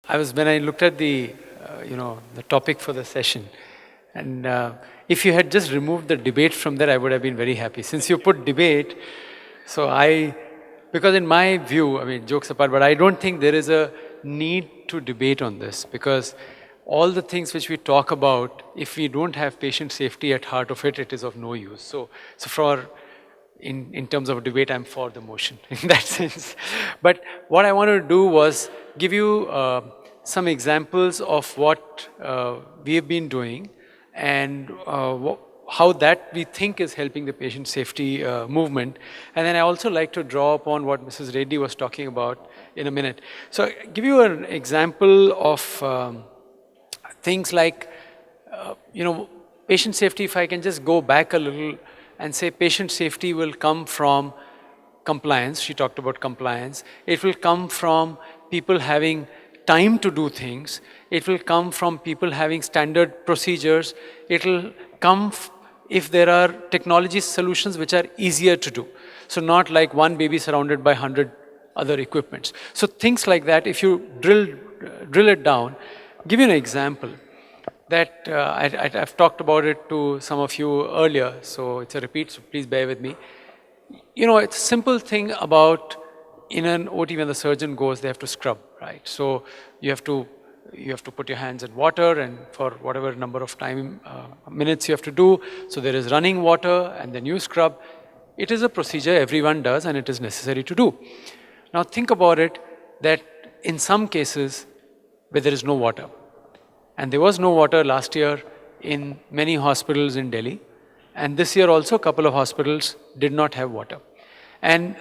when I looked at the topic for the session, and if you had just removed the debate from there, I would have been very happy. Since you put debate, because in my view, I mean, jokes apart, but I don't think there is a need to debate on this, because all the things which we talk about, if we don't have patient safety at heart of it, it is of no use. In terms of debate, I'm for the motion in that sense. But what I wanted to do was give you some examples of what we have been doing and how that we think is helping the patient safety movement. And then I also like to draw upon what Mrs. Reddy was talking about in a minute. So I'll give you an example of things like, patient safety. If I can just go back a little and say patient safety will come from compliance. She talked about compliance. It will come from people having time to do things. It will come from people having standard procedures. It will come if there are technology solutions which are easier to do. So not like one baby surrounded by 100 other equipments. So things like that, if you drill it down, give you an example that I've talked about it to some of you earlier, so it's a repeat, so please bear with me. It's a simple thing about in an OT when the surgeon goes, they have to scrub, right? So you have to put your hands in water, and for whatever number of minutes you have to do. So there is running water and then you scrub. It is a procedure everyone does and it is necessary to do. Now think about it that in some cases where there is no water, and there was no water last year in many hospitals in Delhi. And this year also a couple of hospitals did not have water. And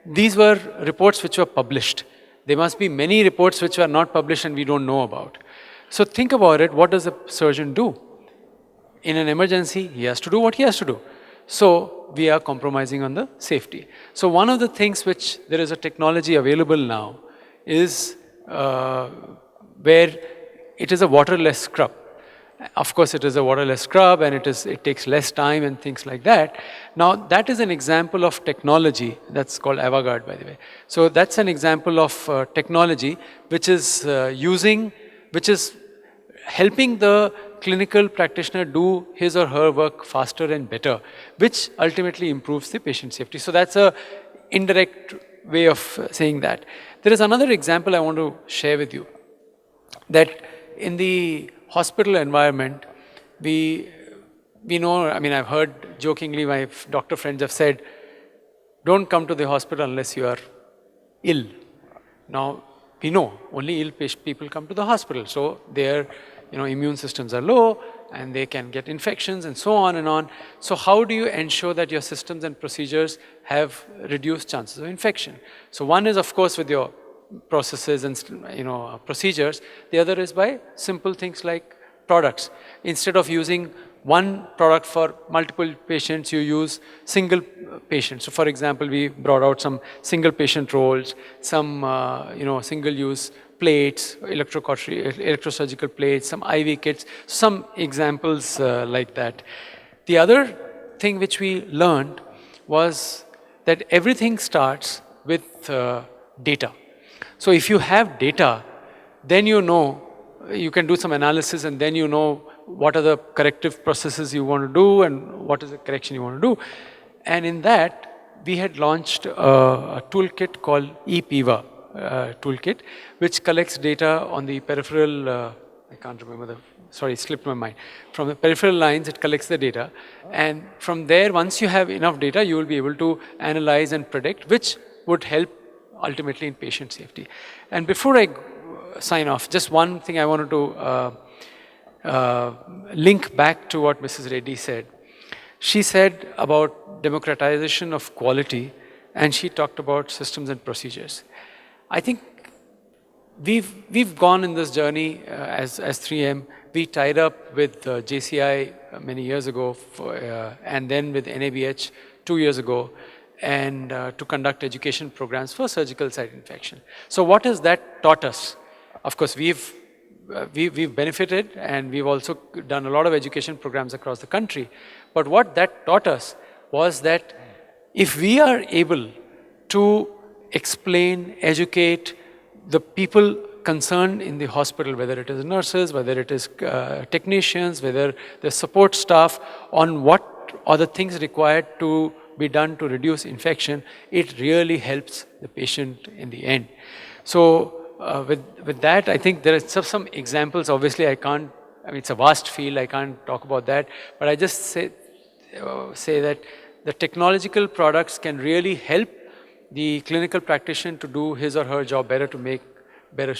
these were reports which were published. There must be many reports which are not published and we don't know about. So think about it, what does a surgeon do? In an emergency, he has to do what he has to do. So we are compromising on the safety. So one of the things which there is a technology available now is where it is a waterless scrub. Of course, it is a waterless scrub and it takes less time and things like that. Now, that is an example of technology that's called AvaGuard, by the way. So that's an example of technology which is helping the clinical practitioner do his or her work faster and better, which ultimately improves the patient safety. So that's a indirect way of saying that. There is another example I want to share with you, that in the hospital environment, we know, I mean, I've heard jokingly, my doctor friends have said, don't come to the hospital unless you are ill. Now, we know only ill people come to the hospital. So their immune systems are low and they can get infections and so on and on. So how do you ensure that your systems and procedures have reduced chances of infection? So one is, of course, with your processes and procedures. The other is by simple things like products. Instead of using one product for multiple patients, you use single patients. So for example, we brought out some single patient rolls, some single use plates, electrosurgical plates, some IV kits, some examples like that. The other thing which we learned was that everything starts with data. So if you have data, then you can do some analysis and then you know what are the corrective processes you want to do and what is the correction you want to do. And in that, we had launched a toolkit called ePIVA toolkit, which collects data on the peripheral, I can't remember sorry, it slipped my mind. From the peripheral lines, it collects the data. And from there, once you have enough data, you will be able to analyze and predict, which would help ultimately in patient safety. And before I sign off, just one thing I wanted to link back to what Mrs. Reddy said. She said about democratization of quality, and she talked about systems and procedures. I think we've gone in this journey as 3M. We tied up with JCI many years ago, and then with NABH 2 years ago, and to conduct education programs for surgical site infection. So what has that taught us? Of course, we've benefited, and we've also done a lot of education programs across the country. But what that taught us was that if we are able to explain, educate the people concerned in the hospital, whether it is nurses, whether it is technicians, whether the support staff, on what are the things required to be done to reduce infection, it really helps the patient in the end. So with that, I think there are some examples. Obviously, I mean, it's a vast field, I can't talk about that, but I just say that the technological products can really help the clinical practitioner to do his or her job better, to make better